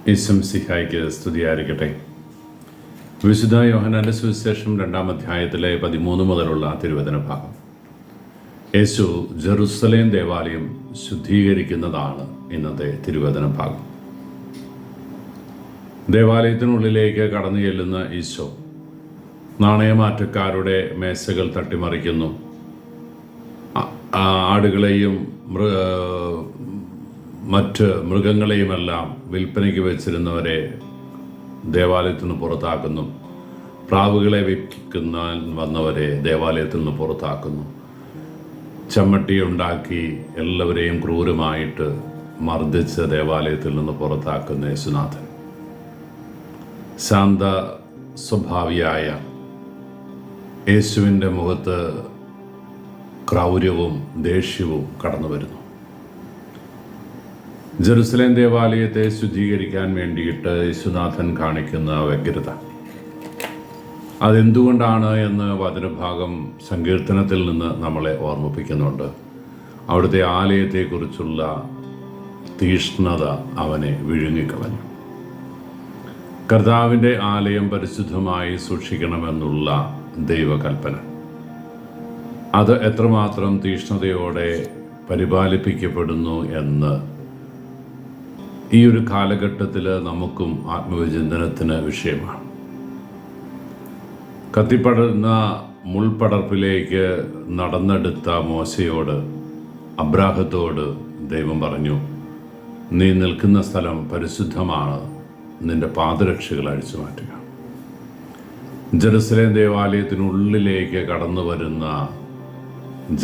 ഈശംസിഹായ്ക്ക് സ്തുതിയായിരിക്കട്ടെ. വിശുദ്ധ യോഹന്നാന്റെ സുവിശേഷം 2-ാം അധ്യായത്തിലെ 13 മുതലുള്ള തിരുവചന ഭാഗം. യേശു ജെറുസലേം ദേവാലയം ശുദ്ധീകരിക്കുന്നതാണ് ഇന്നത്തെ തിരുവചന ഭാഗം. ദേവാലയത്തിനുള്ളിലേക്ക് കടന്നു ചെല്ലുന്ന ഈശോ നാണയമാറ്റക്കാരുടെ മേശകൾ തട്ടിമറിക്കുന്നു. ആടുകളെയും മറ്റ് മൃഗങ്ങളെയുമെല്ലാം വിൽപ്പനയ്ക്ക് വെച്ചിരുന്നവരെ ദേവാലയത്തിൽ നിന്ന് പുറത്താക്കുന്നു. പ്രാവുകളെ വിൽക്കുന്ന വന്നവരെ ദേവാലയത്തിൽ നിന്ന് പുറത്താക്കുന്നു. ചമ്മട്ടിയുണ്ടാക്കി എല്ലാവരെയും ക്രൂരമായിട്ട് മർദ്ദിച്ച് ദേവാലയത്തിൽ നിന്ന് പുറത്താക്കുന്ന യേശുനാഥൻ ശാന്ത സ്വഭാവിയായ യേശുവിൻ്റെ മുഖത്ത് ക്രൗര്യവും ദേഷ്യവും കടന്നു വരുന്നു. ജെറുസലേം ദേവാലയത്തെ ശുദ്ധീകരിക്കാൻ വേണ്ടിയിട്ട് യേശുനാഥൻ കാണിക്കുന്ന വ്യഗ്രത അതെന്തുകൊണ്ടാണ് എന്ന് വചനഭാഗം സങ്കീർത്തനത്തിൽ നിന്ന് നമ്മളെ ഓർമ്മിപ്പിക്കുന്നുണ്ട്. അവിടുത്തെ ആലയത്തെക്കുറിച്ചുള്ള തീഷ്ണത അവനെ വിഴുങ്ങിക്കളഞ്ഞു. കർത്താവിൻ്റെ ആലയം പരിശുദ്ധമായി സൂക്ഷിക്കണമെന്നുള്ള ദൈവകൽപ്പന അത് എത്രമാത്രം തീഷ്ണതയോടെ പരിപാലിപ്പിക്കപ്പെടുന്നു എന്ന് ഈ ഒരു കാലഘട്ടത്തിൽ നമുക്കും ആത്മവിചിന്തനത്തിന് വിഷയമാണ്. കത്തിപ്പടർന്ന മുൾപടർപ്പിലേക്ക് നടന്നെടുത്ത മോശയോട്, അബ്രാഹത്തോട് ദൈവം പറഞ്ഞു, നീ നിൽക്കുന്ന സ്ഥലം പരിശുദ്ധമാണ്, നിന്റെ പാദരക്ഷകൾ അഴിച്ചു മാറ്റുക. ജെറുസലേം ദേവാലയത്തിനുള്ളിലേക്ക് കടന്നു വരുന്ന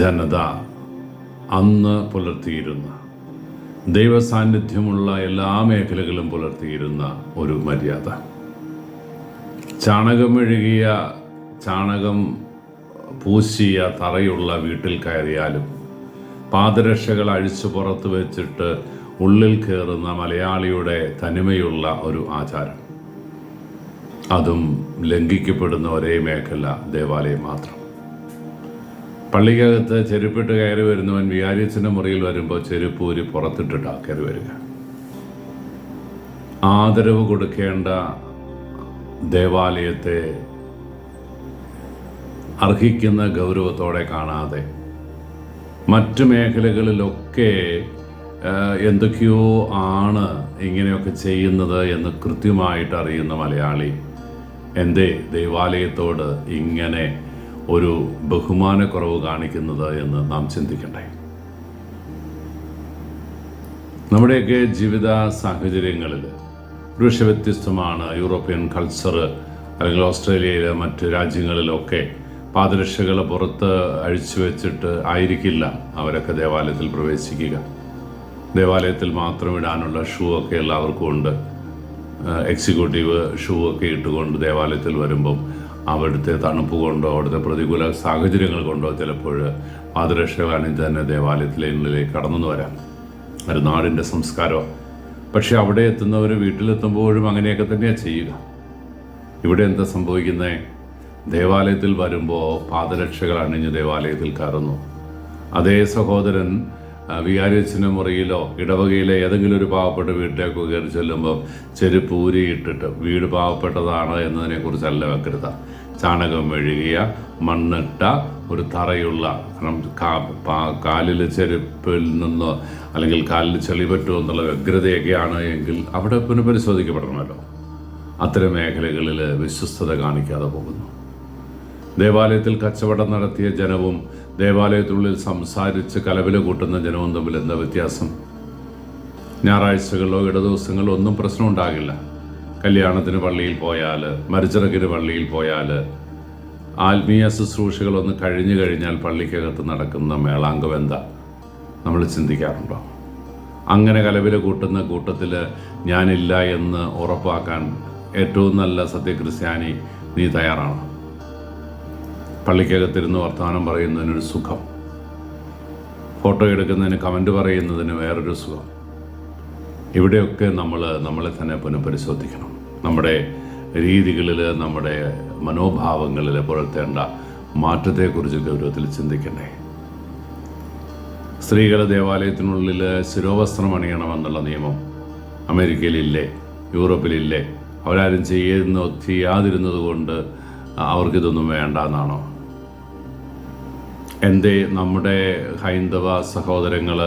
ജനത അന്ന് പുലർത്തിയിരുന്ന ദൈവസാന്നിധ്യമുള്ള എല്ലാ മേഖലകളും പുലർത്തിയിരുന്ന ഒരു മര്യാദ. ചാണകം പൂശിയ തറയുള്ള വീട്ടിൽ കയറിയാലും പാദരക്ഷകൾ അഴിച്ചു പുറത്ത് വെച്ചിട്ട് ഉള്ളിൽ കയറുന്ന മലയാളിയുടെ തനിമയുള്ള ഒരു ആചാരം, അതും ലംഘിക്കപ്പെടുന്ന ഒരേ മേഖല ദേവാലയം മാത്രം. പള്ളിക്കകത്ത് ചെരുപ്പിട്ട് കയറി വരുന്നവൻ വികാരിയച്ഛൻ്റെ മുറിയിൽ വരുമ്പോൾ ചെരുപ്പൂരി പുറത്തിട്ടിട്ടാണ് കയറി വരിക. ആദരവ് കൊടുക്കേണ്ട ദേവാലയത്തെ അർഹിക്കുന്ന ഗൗരവത്തോടെ കാണാതെ മറ്റു മേഖലകളിലൊക്കെ എന്തൊക്കെയോ ആണ് ഇങ്ങനെയൊക്കെ ചെയ്യുന്നത് എന്ന് കൃത്യമായിട്ട് അറിയുന്ന മലയാളി എന്തേ ദൈവാലയത്തോട് ഇങ്ങനെ ഒരു ബഹുമാനക്കുറവ് കാണിക്കുന്നത് എന്ന് നാം ചിന്തിക്കണ്ടേ. നമ്മുടെയൊക്കെ ജീവിത സാഹചര്യങ്ങളിൽ ഒരുപക്ഷെ വ്യത്യസ്തമാണ്. യൂറോപ്യൻ കൾച്ചർ അല്ലെങ്കിൽ ഓസ്ട്രേലിയയിലെ മറ്റ് രാജ്യങ്ങളിലൊക്കെ പാദരക്ഷകൾ പുറത്ത് അഴിച്ചു വെച്ചിട്ട് ആയിരിക്കില്ല അവരൊക്കെ ദേവാലയത്തിൽ പ്രവേശിക്കുക. ദേവാലയത്തിൽ മാത്രം ഇടാനുള്ള ഷൂ ഒക്കെ എല്ലാവർക്കും ഉണ്ട്. എക്സിക്യൂട്ടീവ് ഷൂ ഒക്കെ ഇട്ടുകൊണ്ട് ദേവാലയത്തിൽ വരുമ്പം അവിടുത്തെ തണുപ്പ് കൊണ്ടോ അവിടുത്തെ പ്രതികൂല സാഹചര്യങ്ങൾ കൊണ്ടോ ചിലപ്പോൾ പാദരക്ഷകൾ അണിഞ്ഞ് തന്നെ ദേവാലയത്തിലേക്ക് കടന്നു വരാം. ഒരു നാടിൻ്റെ സംസ്കാരമാണ്. പക്ഷെ അവിടെ എത്തുന്നവർ വീട്ടിലെത്തുമ്പോഴും അങ്ങനെയൊക്കെ തന്നെയാണ് ചെയ്യുക. ഇവിടെ എന്താ സംഭവിക്കുന്നത്? ദേവാലയത്തിൽ വരുമ്പോൾ പാദരക്ഷകൾ അണിഞ്ഞ് ദേവാലയത്തിൽ കയറുന്നു. അതേ സഹോദരൻ വികാരിയച്ഛൻ്റെ മുറിയിലോ ഇടവകയിലെ ഏതെങ്കിലും ഒരു പാവപ്പെട്ട വീട്ടിലേക്ക് കയറി ചെല്ലുമ്പോൾ ചെരുപ്പ് ഊരിയിട്ടിട്ട് വീട് പാവപ്പെട്ടതാണ് എന്നതിനെക്കുറിച്ചല്ല വ്യഗ്രത. ചാണകം മെഴുകിയ മണ്ണിട്ട ഒരു തറയുള്ള, കാലിൽ ചെരുപ്പിൽ നിന്നോ അല്ലെങ്കിൽ കാലിൽ ചെളി പറ്റുമോ എന്നുള്ള വ്യഗ്രതയൊക്കെയാണ് എങ്കിൽ അവിടെ പുനഃപരിശോധിക്കപ്പെടണമല്ലോ. അത്തരം മേഖലകളിൽ വിശ്വസ്തത കാണിക്കാതെ പോകുന്നു. ദേവാലയത്തിൽ കച്ചവടം നടത്തിയ ജനവും ദേവാലയത്തിനുള്ളിൽ സംസാരിച്ച് കലവില കൂട്ടുന്ന ജനവും തമ്മിൽ എന്താ വ്യത്യാസം? ഞായറാഴ്ചകളിലോ ഇടദിവസങ്ങളിലോ ഒന്നും പ്രശ്നം ഉണ്ടാകില്ല. കല്യാണത്തിന് പള്ളിയിൽ പോയാൽ, മരിച്ചിറക്കിന് പള്ളിയിൽ പോയാൽ, ആത്മീയ ശുശ്രൂഷകളൊന്ന് കഴിഞ്ഞു കഴിഞ്ഞാൽ പള്ളിക്കകത്ത് നടക്കുന്ന മേളാങ്കം എന്താ നമ്മൾ ചിന്തിക്കാറുണ്ടോ? അങ്ങനെ കലവില കൂട്ടുന്ന കൂട്ടത്തിൽ ഞാനില്ല എന്ന് ഉറപ്പാക്കാൻ ഏറ്റവും നല്ല സത്യക്രിസ്ത്യാനി നീ തയ്യാറാണ്? പള്ളിക്കകത്തിരുന്ന് വർത്തമാനം പറയുന്നതിനൊരു സുഖം, ഫോട്ടോ എടുക്കുന്നതിന് കമൻറ്റ് പറയുന്നതിന് വേറൊരു സുഖം. ഇവിടെയൊക്കെ നമ്മളെ തന്നെ പുനഃപരിശോധിക്കണം. നമ്മുടെ രീതികളിൽ, നമ്മുടെ മനോഭാവങ്ങളിൽ പുലർത്തേണ്ട മാറ്റത്തെക്കുറിച്ച് ഗൗരവത്തിൽ ചിന്തിക്കണ്ടേ. സ്ത്രീകൾ ദേവാലയത്തിനുള്ളിൽ ശിരോവസ്ത്രം അണിയണമെന്നുള്ള നിയമം അമേരിക്കയിലില്ലേ? യൂറോപ്പിലില്ലേ? അവരാരും ചെയ്യാതിരുന്നത് കൊണ്ട് അവർക്കിതൊന്നും വേണ്ട എന്നാണോ? എന്തേ നമ്മുടെ ഹൈന്ദവ സഹോദരങ്ങൾ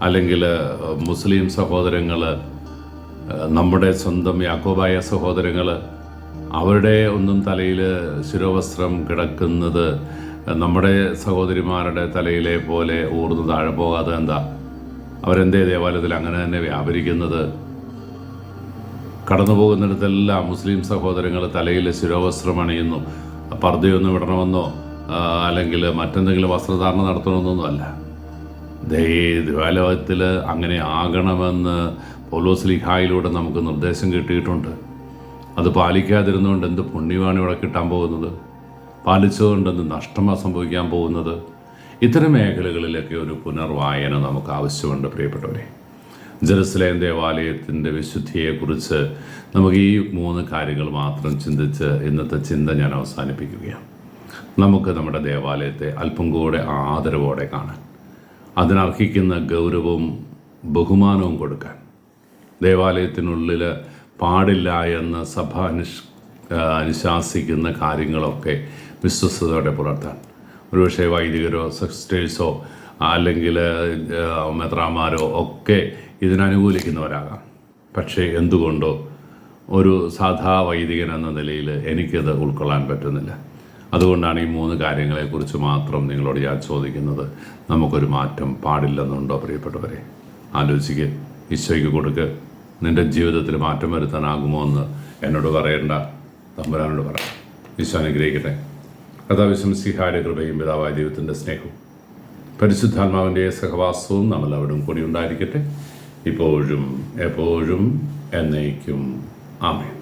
അല്ലെങ്കിൽ മുസ്ലിം സഹോദരങ്ങൾ, നമ്മുടെ സ്വന്തം യാക്കോബായ സഹോദരങ്ങൾ, അവരുടെ ഒന്നും തലയിൽ ശിരോവസ്ത്രം കിടക്കുന്നത് നമ്മുടെ സഹോദരിമാരുടെ തലയിലെ പോലെ ഊർന്ന് താഴെ പോകാതെ എന്താ? അവരെന്തേ ദേവാലയത്തിൽ അങ്ങനെ തന്നെ വ്യാപരിക്കുന്നത്? കടന്നു പോകുന്നിടത്തെല്ലാം മുസ്ലിം സഹോദരങ്ങൾ തലയിൽ ശിരോവസ്ത്രം അണിയുന്നു. പർദ്ദയൊന്നും ഇടണമെന്നോ അല്ലെങ്കിൽ മറ്റെന്തെങ്കിലും വസ്ത്രധാരണം നടത്തണമെന്നൊന്നുമല്ല. ദേവാലയത്തിൽ അങ്ങനെ ആകണമെന്ന് പൗലോസ്ലീഹായിലൂടെ നമുക്ക് നിർദ്ദേശം കിട്ടിയിട്ടുണ്ട്. അത് പാലിക്കാതിരുന്നുകൊണ്ട് എന്ത് പുണ്യമാണ് ഇവിടെ കിട്ടാൻ പോകുന്നത്? പാലിച്ചുകൊണ്ട് എന്ത് നഷ്ടമാണ് സംഭവിക്കാൻ പോകുന്നത്? ഇത്തരം മേഖലകളിലൊക്കെ ഒരു പുനർവായന നമുക്ക് ആവശ്യമുണ്ട് പ്രിയപ്പെട്ടവരെ. ജെറുസലേം ദേവാലയത്തിൻ്റെ വിശുദ്ധിയെക്കുറിച്ച് നമുക്ക് ഈ 3 കാര്യങ്ങൾ മാത്രം ചിന്തിച്ച് ഇന്നത്തെ ചിന്ത ഞാൻ അവസാനിപ്പിക്കുകയാണ്. നമുക്ക് നമ്മുടെ ദേവാലയത്തെ അല്പം കൂടെ ആദരവോടെ കാണാൻ, അതിനർഹിക്കുന്ന ഗൗരവവും ബഹുമാനവും കൊടുക്കാൻ, ദേവാലയത്തിനുള്ളിൽ പാടില്ല എന്ന് സഭ അനുശാസിക്കുന്ന കാര്യങ്ങളൊക്കെ വിശ്വസ്തയോടെ പുലർത്താൻ, ഒരുപക്ഷെ വൈദികരോ സിസ്റ്റേഴ്സോ അല്ലെങ്കിൽ മെത്രാന്മാരോ ഒക്കെ ഇതിനനുകൂലിക്കുന്നവരാകാം. പക്ഷേ എന്തുകൊണ്ടോ ഒരു സാധാ വൈദികൻ എന്ന നിലയിൽ എനിക്കത് ഉൾക്കൊള്ളാൻ പറ്റുന്നില്ല. അതുകൊണ്ടാണ് ഈ 3 കാര്യങ്ങളെക്കുറിച്ച് മാത്രം നിങ്ങളോട് ഞാൻ ചോദിക്കുന്നത്. നമുക്കൊരു മാറ്റം പാടില്ലെന്നുണ്ടോ പ്രിയപ്പെട്ടവരെ? ആലോചിക്ക്, ഈശോയ്ക്ക് കൊടുക്ക്. നിൻ്റെ ജീവിതത്തിൽ മാറ്റം വരുത്താനാകുമോ എന്ന് എന്നോട് പറയേണ്ട, തമ്പുരാനോട് പറയാം. ഈശോ അനുഗ്രഹിക്കട്ടെ. കഥാവിശംസിഹായുടെ കൃപയും പിതാവായ ദൈവത്തിൻ്റെ സ്നേഹവും പരിശുദ്ധാത്മാവിൻ്റെ സഹവാസവും നമ്മളവിടും കൂടി ഉണ്ടായിരിക്കട്ടെ, ഇപ്പോഴും എപ്പോഴും എന്നേക്കും. ആമേൻ.